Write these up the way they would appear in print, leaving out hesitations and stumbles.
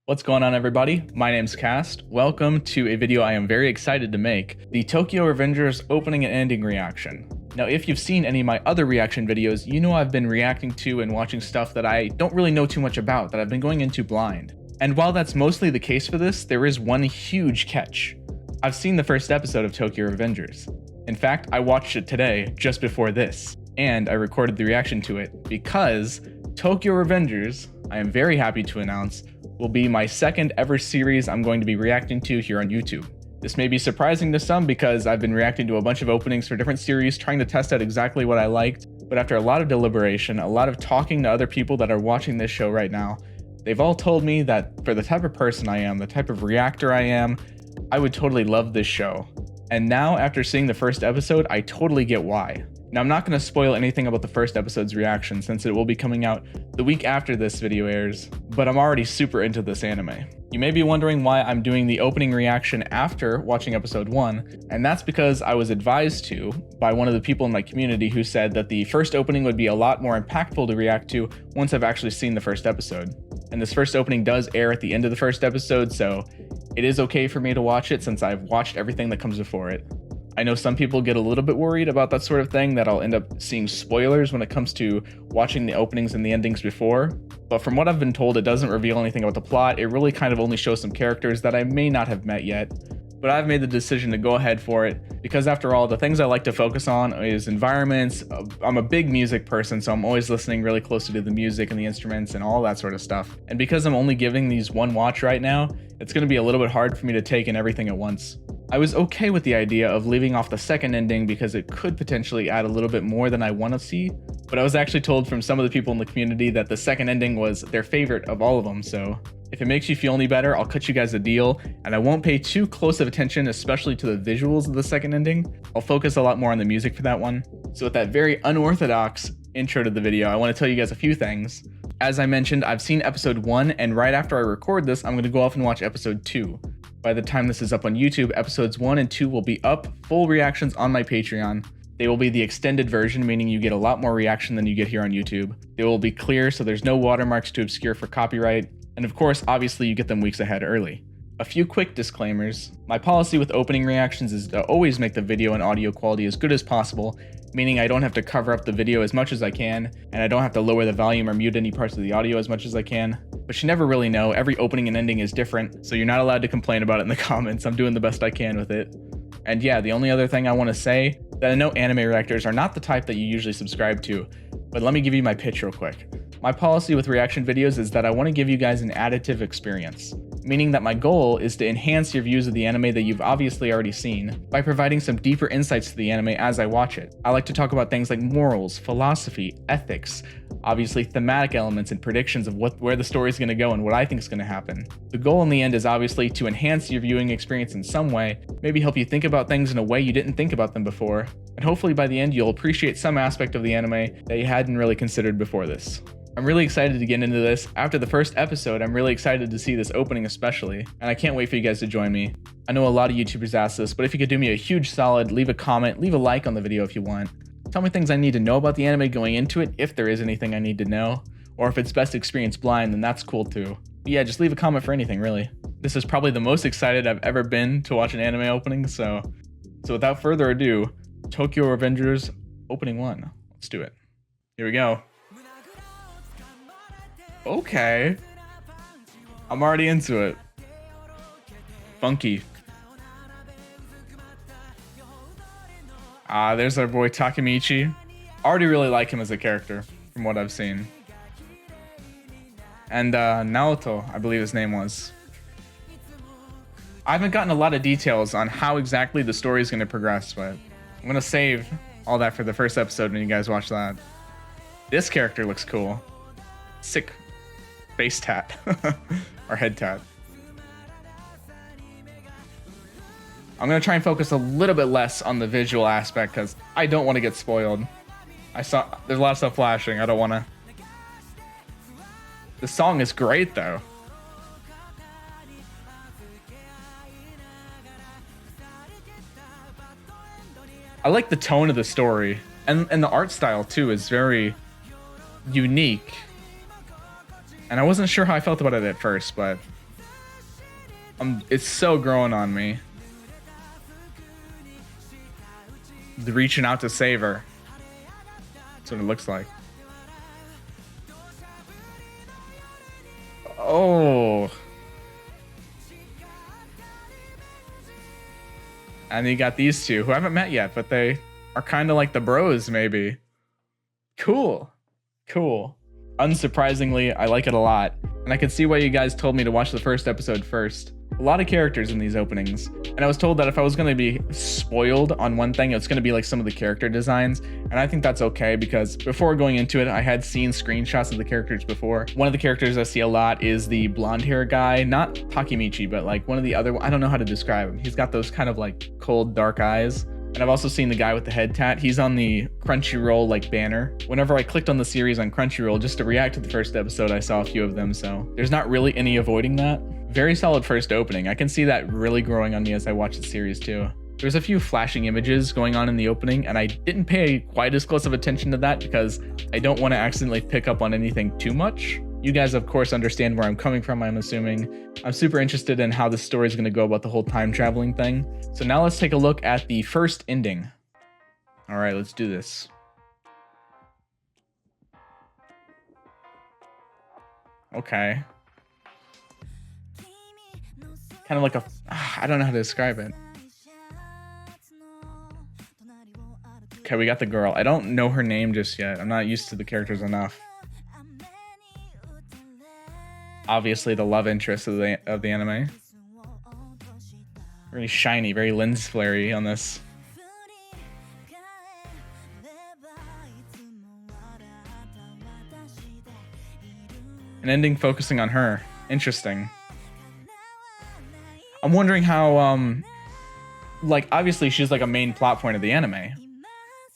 What's going on, everybody? My name's Cast. Welcome to a video I am very excited to make, the Tokyo Revengers opening and ending reaction. Now, if you've seen any of my other reaction videos, you know I've been reacting to and watching stuff that I don't really know too much about, that I've been going into blind. And while that's mostly the case for this, there is one huge catch. I've seen the first episode of Tokyo Revengers. In fact, I watched it today, just before this, and I recorded the reaction to it because Tokyo Revengers, I am very happy to announce, will be my second ever series I'm going to be reacting to here on YouTube. This may be surprising to some because I've been reacting to a bunch of openings for different series, trying to test out exactly what I liked, but after a lot of deliberation, a lot of talking to other people that are watching this show right now, they've all told me that for the type of person I am, the type of reactor I am, I would totally love this show. And now, after seeing the first episode, I totally get why. Now, I'm not going to spoil anything about the first episode's reaction since it will be coming out the week after this video airs, but I'm already super into this anime. You may be wondering why I'm doing the opening reaction after watching episode 1, and that's because I was advised to by one of the people in my community who said that the first opening would be a lot more impactful to react to once I've actually seen the first episode. And this first opening does air at the end of the first episode, so it is okay for me to watch it since I've watched everything that comes before it. I know some people get a little bit worried about that sort of thing, that I'll end up seeing spoilers when it comes to watching the openings and the endings before, but from what I've been told, it doesn't reveal anything about the plot. It really kind of only shows some characters that I may not have met yet, but I've made the decision to go ahead for it because after all, the things I like to focus on is environments. I'm a big music person, so I'm always listening really closely to the music and the instruments and all that sort of stuff. And because I'm only giving these one watch right now, it's going to be a little bit hard for me to take in everything at once. I was okay with the idea of leaving off the second ending because it could potentially add a little bit more than I want to see, but I was actually told from some of the people in the community that the second ending was their favorite of all of them, so if it makes you feel any better, I'll cut you guys a deal, and I won't pay too close of attention, especially to the visuals of the second ending. I'll focus a lot more on the music for that one. So with that very unorthodox intro to the video, I want to tell you guys a few things. As I mentioned, I've seen episode 1, and right after I record this, I'm going to go off and watch episode 2. By the time this is up on YouTube, episodes 1 and 2 will be up, full reactions on my Patreon. They will be the extended version, meaning you get a lot more reaction than you get here on YouTube. They will be clear, so there's no watermarks to obscure for copyright. And of course, obviously you get them weeks ahead early. A few quick disclaimers. My policy with opening reactions is to always make the video and audio quality as good as possible, meaning I don't have to cover up the video as much as I can, and I don't have to lower the volume or mute any parts of the audio as much as I can. But you never really know, every opening and ending is different, so you're not allowed to complain about it in the comments. I'm doing the best I can with it. And yeah, the only other thing I want to say, that I know anime reactors are not the type that you usually subscribe to, but let me give you my pitch real quick. My policy with reaction videos is that I want to give you guys an additive experience, meaning that my goal is to enhance your views of the anime that you've obviously already seen by providing some deeper insights to the anime as I watch it. I like to talk about things like morals, philosophy, ethics, obviously thematic elements and predictions of where the story is going to go and what I think is going to happen. The goal in the end is obviously to enhance your viewing experience in some way, maybe help you think about things in a way you didn't think about them before, and hopefully by the end you'll appreciate some aspect of the anime that you hadn't really considered before this. I'm really excited to get into this. After the first episode, I'm really excited to see this opening especially, and I can't wait for you guys to join me. I know a lot of YouTubers ask this, but if you could do me a huge solid, leave a comment, leave a like on the video if you want. Tell me things I need to know about the anime going into it, if there is anything I need to know, or if it's best to experience blind, then that's cool too. But yeah, just leave a comment for anything, really. This is probably the most excited I've ever been to watch an anime opening, so without further ado, Tokyo Revengers opening 1. Let's do it. Here we go. Okay. I'm already into it. Funky. There's our boy Takemichi. Already really like him as a character from what I've seen. And Naoto, I believe his name was. I haven't gotten a lot of details on how exactly the story is going to progress, but I'm going to save all that for the first episode when you guys watch that. This character looks cool. Sick face tat. Or head tat. I'm going to try and focus a little bit less on the visual aspect because I don't want to get spoiled. There's a lot of stuff flashing. I don't want to. The song is great though. I like the tone of the story, and the art style too is very unique. And I wasn't sure how I felt about it at first, but It's so growing on me. Reaching out to save her. That's what it looks like. Oh. And you got these two who I haven't met yet, but they are kind of like the bros, maybe. Cool. Cool. Unsurprisingly, I like it a lot. And I can see why you guys told me to watch the first episode first. A lot of characters in these openings. And I was told that if I was going to be spoiled on one thing, it's going to be like some of the character designs. And I think that's okay because before going into it, I had seen screenshots of the characters before. One of the characters I see a lot is the blonde hair guy, not Takemichi, but like one of the other, I don't know how to describe him. He's got those kind of like cold, dark eyes. And I've also seen the guy with the head tat. He's on the Crunchyroll like banner. Whenever I clicked on the series on Crunchyroll just to react to the first episode, I saw a few of them. So there's not really any avoiding that. Very solid first opening. I can see that really growing on me as I watch the series too. There's a few flashing images going on in the opening, and I didn't pay quite as close of attention to that because I don't want to accidentally pick up on anything too much. You guys, of course, understand where I'm coming from, I'm assuming. I'm super interested in how this story is going to go about the whole time traveling thing. So now let's take a look at the first ending. All right, let's do this. Okay. Kind of like a, I don't know how to describe it. Okay, we got the girl. I don't know her name just yet. I'm not used to the characters enough. Obviously the love interest of the anime. Very shiny, very lens flare-y on this. An ending focusing on her. Interesting. I'm wondering how, like, obviously she's like a main plot point of the anime.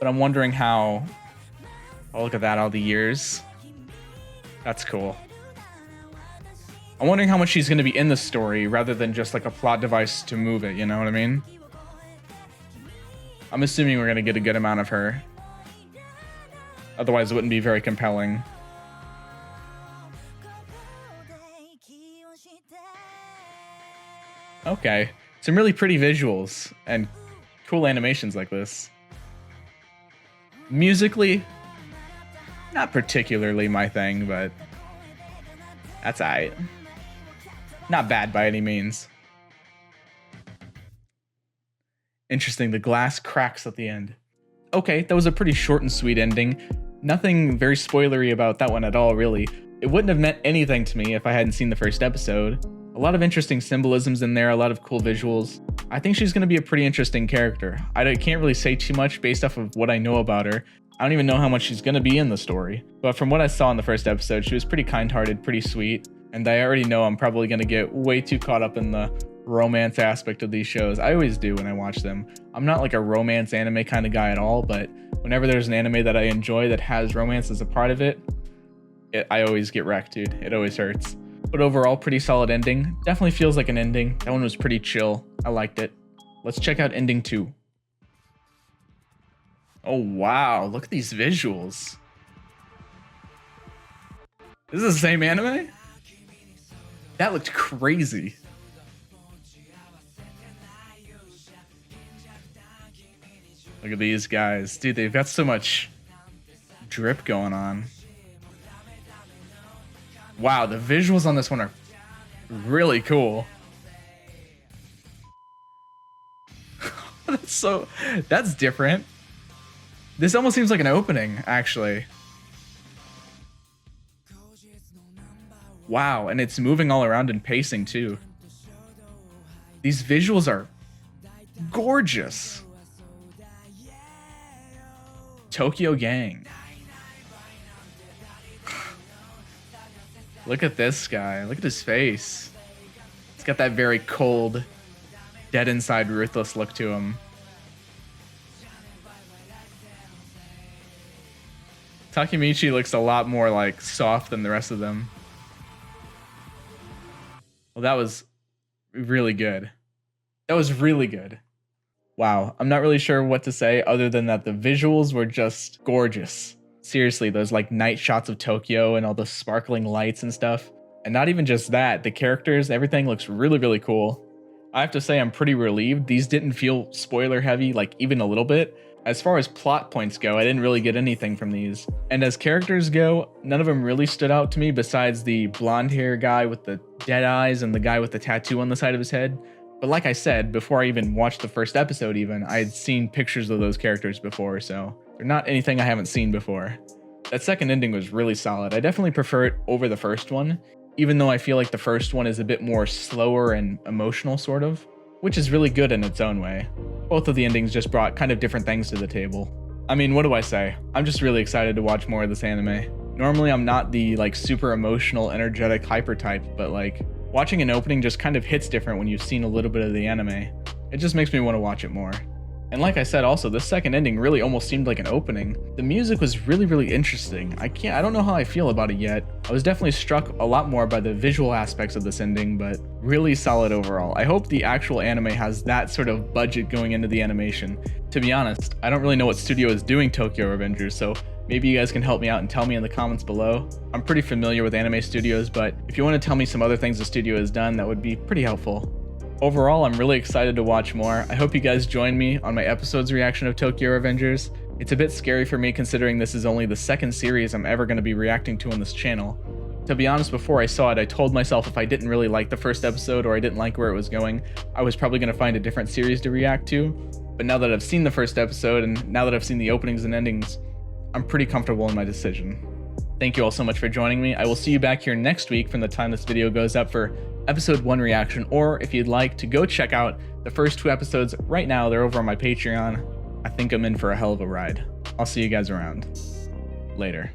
But I'm wondering how... Oh, look at that, all the years. That's cool. I'm wondering how much she's going to be in the story rather than just like a plot device to move it, you know what I mean? I'm assuming we're going to get a good amount of her. Otherwise it wouldn't be very compelling. Okay, some really pretty visuals and cool animations like this. Musically, not particularly my thing, but that's alright. Not bad by any means. Interesting, the glass cracks at the end. Okay, that was a pretty short and sweet ending. Nothing very spoilery about that one at all, really. It wouldn't have meant anything to me if I hadn't seen the first episode. A lot of interesting symbolisms in there, a lot of cool visuals. I think she's going to be a pretty interesting character. I can't really say too much based off of what I know about her. I don't even know how much she's going to be in the story. But from what I saw in the first episode, she was pretty kind-hearted, pretty sweet. And I already know I'm probably going to get way too caught up in the romance aspect of these shows. I always do when I watch them. I'm not like a romance anime kind of guy at all, but whenever there's an anime that I enjoy that has romance as a part of it, I always get wrecked, dude. It always hurts. But overall, pretty solid ending. Definitely feels like an ending. That one was pretty chill. I liked it. Let's check out ending 2. Oh, wow. Look at these visuals. This is the same anime? That looked crazy. Look at these guys. Dude, they've got so much drip going on. Wow, the visuals on this one are really cool. That's different. This almost seems like an opening, actually. Wow, and it's moving all around and pacing too. These visuals are gorgeous. Tokyo Gang. Look at this guy. Look at his face. He's got that very cold, dead inside, ruthless look to him. Takemichi looks a lot more like soft than the rest of them. Well, that was really good. That was really good. Wow, I'm not really sure what to say other than that the visuals were just gorgeous. Seriously, those like night shots of Tokyo and all the sparkling lights and stuff. And not even just that, the characters, everything looks really, really cool. I have to say I'm pretty relieved these didn't feel spoiler heavy, like even a little bit. As far as plot points go, I didn't really get anything from these. And as characters go, none of them really stood out to me besides the blonde hair guy with the dead eyes and the guy with the tattoo on the side of his head. But like I said, before I even watched the first episode even, I had seen pictures of those characters before, so they're not anything I haven't seen before. That second ending was really solid. I definitely prefer it over the first one, even though I feel like the first one is a bit more slower and emotional sort of, which is really good in its own way. Both of the endings just brought kind of different things to the table. I mean, what do I say? I'm just really excited to watch more of this anime. Normally I'm not the like super emotional, energetic hyper type, but like watching an opening just kind of hits different when you've seen a little bit of the anime. It just makes me want to watch it more. And like I said also, this second ending really almost seemed like an opening. The music was really, really interesting. I don't know how I feel about it yet. I was definitely struck a lot more by the visual aspects of this ending, but really solid overall. I hope the actual anime has that sort of budget going into the animation. To be honest, I don't really know what studio is doing Tokyo Revengers, so maybe you guys can help me out and tell me in the comments below. I'm pretty familiar with anime studios, but if you want to tell me some other things the studio has done, that would be pretty helpful. Overall, I'm really excited to watch more. I hope you guys join me on my episode's reaction of Tokyo Revengers. It's a bit scary for me considering this is only the second series I'm ever going to be reacting to on this channel. To be honest, before I saw it, I told myself if I didn't really like the first episode or I didn't like where it was going, I was probably going to find a different series to react to. But now that I've seen the first episode and now that I've seen the openings and endings, I'm pretty comfortable in my decision. Thank you all so much for joining me. I will see you back here next week from the time this video goes up for episode 1 reaction, or if you'd like to go check out the first 2 episodes right now, they're over on my Patreon. I think I'm in for a hell of a ride. I'll see you guys around. Later.